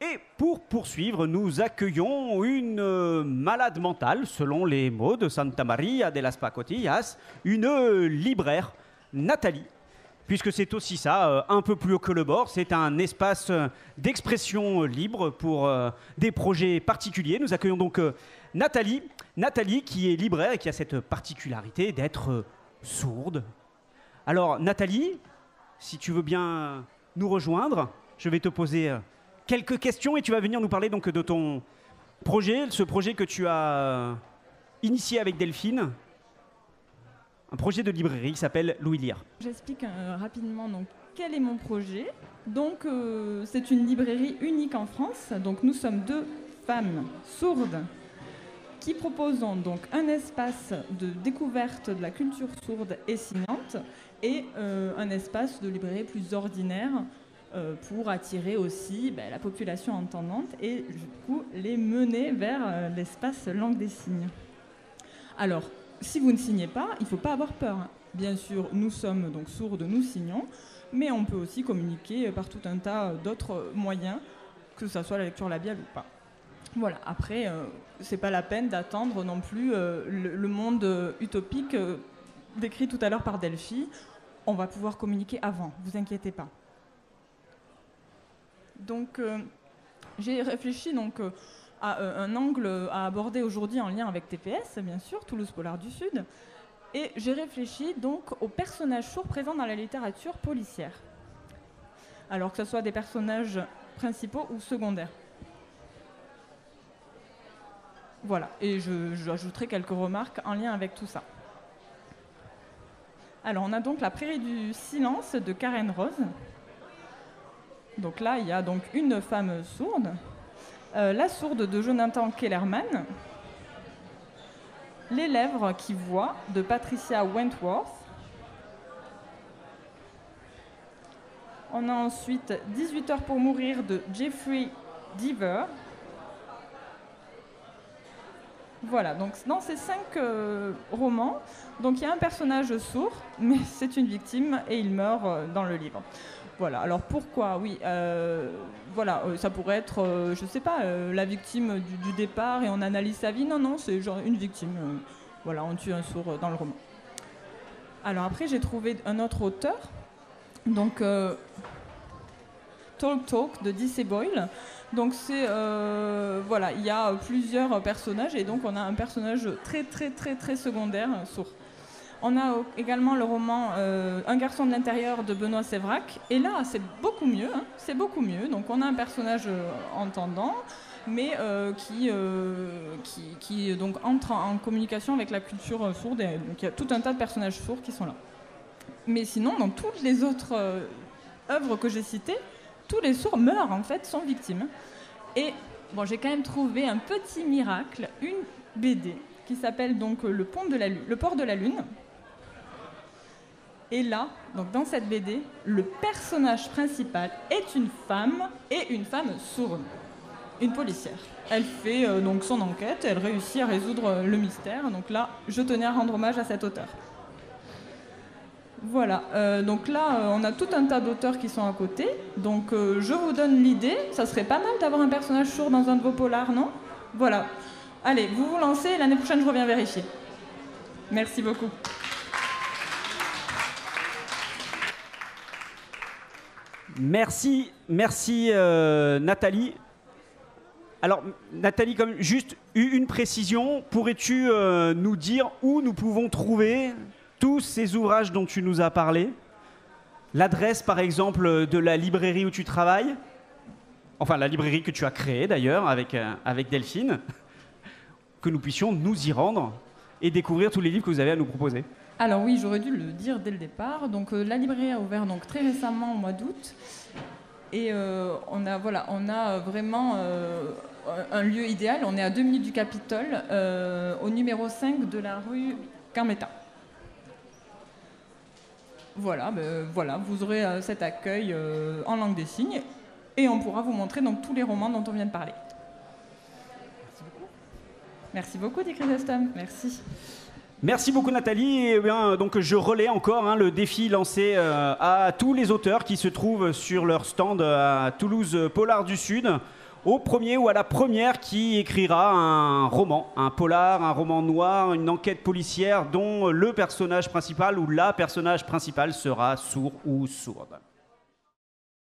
Et pour poursuivre, nous accueillons une malade mentale, selon les mots de Santa Maria de las Pacotillas, une libraire, Nathalie. Puisque c'est aussi ça, un peu plus haut que le bord, c'est un espace d'expression libre pour des projets particuliers. Nous accueillons donc Nathalie, qui est libraire et qui a cette particularité d'être sourde. Alors Nathalie, si tu veux bien nous rejoindre, je vais te poser quelques questions et tu vas venir nous parler donc de ton projet, ce projet que tu as initié avec Delphine. Un projet de librairie qui s'appelle Louis Lire. J'explique rapidement donc, quel est mon projet. Donc, c'est une librairie unique en France. Donc, nous sommes deux femmes sourdes qui proposons donc un espace de découverte de la culture sourde et signante et un espace de librairie plus ordinaire pour attirer aussi la population entendante et du coup les mener vers l'espace langue des signes. Alors, si vous ne signez pas, il ne faut pas avoir peur. Bien sûr, nous sommes donc sourdes, nous signons, mais on peut aussi communiquer par tout un tas d'autres moyens, que ce soit la lecture labiale ou pas. Voilà, après, c'est pas la peine d'attendre non plus le monde utopique décrit tout à l'heure par Delphi. On va pouvoir communiquer avant, vous inquiétez pas. Donc, j'ai réfléchi donc à un angle à aborder aujourd'hui en lien avec TPS, bien sûr, Toulouse Polar du Sud. Et j'ai réfléchi donc aux personnages sourds présents dans la littérature policière. Alors que ce soit des personnages principaux ou secondaires. Voilà, et j'ajouterai quelques remarques en lien avec tout ça. Alors, on a donc La Prairie du Silence de Karen Rose. Donc là, il y a donc une femme sourde. La sourde de Jonathan Kellerman, Les lèvres qui voient de Patricia Wentworth. On a ensuite 18 heures pour mourir de Jeffrey Deaver. Voilà, donc dans ces 5 romans, donc il y a un personnage sourd, mais c'est une victime et il meurt dans le livre. Voilà, alors pourquoi? Oui, voilà, ça pourrait être, je sais pas, la victime du départ et on analyse sa vie. Non, non, c'est genre une victime. Voilà, on tue un sourd dans le roman. Alors après, j'ai trouvé un autre auteur, donc Talk Talk de D.C. Boyle. Donc c'est, voilà, il y a plusieurs personnages et donc on a un personnage très secondaire, sourd. On a également le roman Un garçon de l'intérieur de Benoît Sévrac. Et là, c'est beaucoup mieux. Hein, c'est beaucoup mieux. Donc, on a un personnage entendant, mais qui donc entre en communication avec la culture sourde. Et donc, il y a tout un tas de personnages sourds qui sont là. Mais sinon, dans toutes les autres œuvres que j'ai citées, tous les sourds meurent, en fait, sont victimes. Et bon, j'ai quand même trouvé un petit miracle, une BD qui s'appelle donc Le Port de la Lune. Et là, donc dans cette BD, le personnage principal est une femme, et une femme sourde, une policière. Elle fait donc son enquête, elle réussit à résoudre le mystère. Donc là, je tenais à rendre hommage à cet auteur. Voilà, donc là, on a tout un tas d'auteurs qui sont à côté. Donc je vous donne l'idée, ça serait pas mal d'avoir un personnage sourd dans un de vos polars, non? Voilà. Allez, vous vous lancez, l'année prochaine, je reviens vérifier. Merci beaucoup. Merci Nathalie. Alors Nathalie, comme juste une précision, pourrais-tu nous dire où nous pouvons trouver tous ces ouvrages dont tu nous as parlé? L'adresse par exemple de la librairie où tu travailles? Enfin la librairie que tu as créée d'ailleurs avec Delphine, que nous puissions nous y rendre et découvrir tous les livres que vous avez à nous proposer. Alors oui, j'aurais dû le dire dès le départ. Donc la librairie a ouvert donc très récemment au mois d'août et on a vraiment un lieu idéal. On est à 2 minutes du Capitole, au numéro 5 de la rue Gambetta. Voilà, voilà, vous aurez cet accueil en langue des signes et on pourra vous montrer donc tous les romans dont on vient de parler. Merci beaucoup, dit Chrysostome. Merci. Merci beaucoup Nathalie. Et bien, donc, je relais encore le défi lancé à tous les auteurs qui se trouvent sur leur stand à Toulouse Polar du Sud. au premier ou à la première qui écrira un roman, un polar, un roman noir, une enquête policière dont le personnage principal ou la personnage principale sera sourd ou sourde.